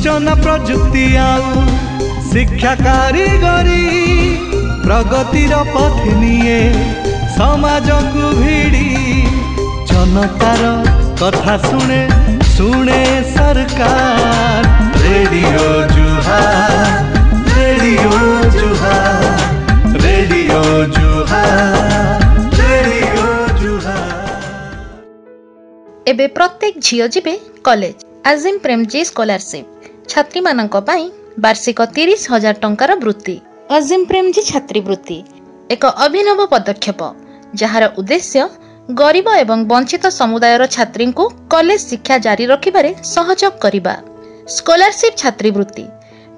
सूचना प्रजुक्ति आउ शिक्षा कारीगरी प्रगतिर पथ निये समाज को भिड़ी जनतार कथा शुणे शुणे सरकार रेडियो जुहार रेडियो जुहार रेडियो जुहार रेडियो जुहार। एबे प्रत्येक झियो जिबे कॉलेज आजिम प्रेमजी स्कॉलरशिप छात्री मानक पई वार्षिक 30,000 टंकार वृत्ति। अजिम प्रेमजी छात्रवृत्ति एक अभिनव पदक्षेप जार उद्देश्य गरीब एवं वंचित समुदायर छात्री को कॉलेज शिक्षा जारी रखिबारे सहयोग करिबा। स्कॉलरशिप छात्रवृत्ति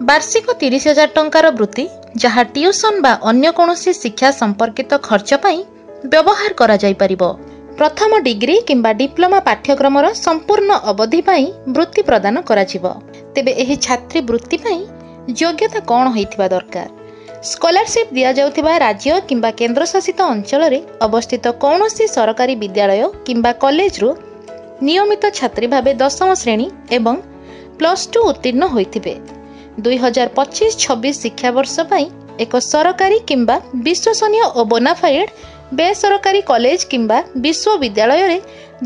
वार्षिक 30,000 टंकार वृत्ति जहाँ ट्यूशन बा अन्य कोनोसी शिक्षा संपर्कित खर्च पई व्यवहार करा जाई परिबो। प्रथम डिग्री किंबा डिप्लोमा पाठ्यक्रमर संपूर्ण अवधि पई वृत्ति प्रदान करा जिवो। तेबे एही छात्रवृत्ति पई योग्यता कौन होइथिबा दरकार। स्कॉलरशिप दिया जाउथिबा राज्य किंबा केंद्र शासित अंचल रे अवस्थित कौनसी सरकारी विद्यालय किंबा कॉलेज रु नियमित छात्री भाबे 10वीं श्रेणी एवं +2 उत्तीर्ण होइथिबे। 2025-26 शिक्षा वर्ष पई एक सरकारी किंबा विश्वसनीय और बोनाफाइड बेसरकारी कॉलेज किंबा विश्वविद्यालय रे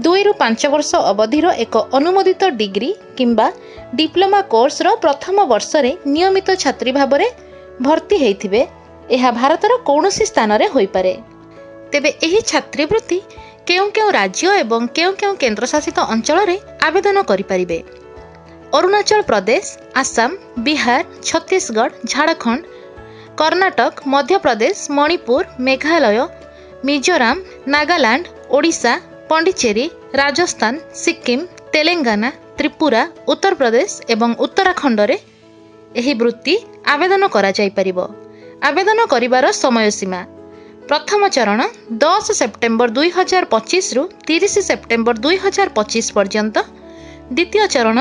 2 ରୁ 5 वर्ष अवधिर एक अनुमोदित डिग्री किंबा डिप्लोमा कोर्स रो प्रथम वर्ष रे नियमित छात्री भाबरे भर्ती हेइथिबे। एहा भारतर कौनसी स्थान रे होई पारे। तेबे एही छात्रवृत्ति केउ राज्य एवं केउ केंद्र शासित अंचल रे आवेदन करि परिबे। अरुणाचल प्रदेश, आसाम, बिहार, छत्तीसगढ़, झारखंड, कर्नाटक, मध्य प्रदेश, मणिपुर, मेघालय, मिजोराम, नागालैंड, ओडिशा, पंडिचेरी, राजस्थान, सिक्किम, तेलंगाना, त्रिपुरा, उत्तर प्रदेश एवं उत्तराखंड रे एही वृत्ति आवेदन करा जाई परिबो। आवेदन करिवार समय सीमा प्रथम चरण 10 सेप्टेम्बर 2025 रु 30 सेप्टेम्बर 2025 पर्यंत, द्वितीय चरण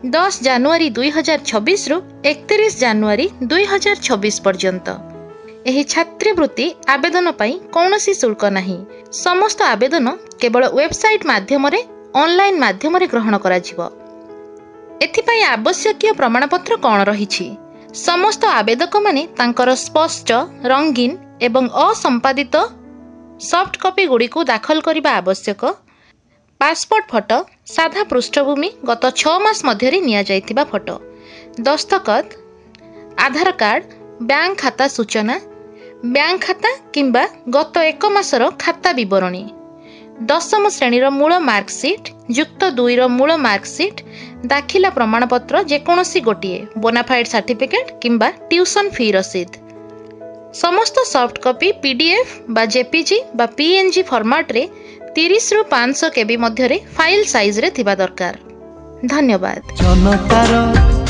10 जनवरी 2026 रु 31 जनवरी 2026 पर्यंत। एही छात्रवृत्ति आवेदन पई कौनसी शुल्क नहीं। समस्त आवेदन केवल वेबसाइट माध्यम रे ऑनलाइन माध्यम रे ग्रहण करा जिवो। एथिपाई आवश्यकीय प्रमाणपत्र कौन रहिछि। समस्त आवेदक माने तांकर स्पष्ट रंगीन एवं असंपादित सॉफ्ट कॉपी गुडी को दाखल करिबा आवश्यक। पासपोर्ट फोटो, साधा पृष्ठभूमि गत 6 मास मध्य रे निया जाइथिबा फोटो, दस्तखत, आधार कार्ड, बैंक खाता सूचना, बैंक खाता किंबा गत 1 मासर खाता विवरणी, 10ମ श्रेणीर मूल मार्कशीट, युक्त 2 मूल मार्कशीट, दाखिला प्रमाणपत्र जेकोसी गोटिए, बोनाफाइड सर्टिफिकेट किंबा ट्यूशन फी रसीद। समस्त सॉफ्ट कॉपी पीडीएफ बा जेपीजी बा पीएनजी फॉर्मेट रे 30 ରୁ 500 केबी मध्य रे फाइल साइज रे थिबा दरकार। धन्यवाद। जनतार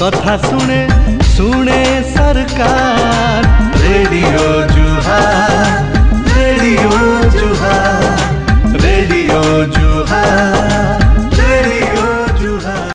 कथा शुणे शुणे सरकार रेडियो जुहार।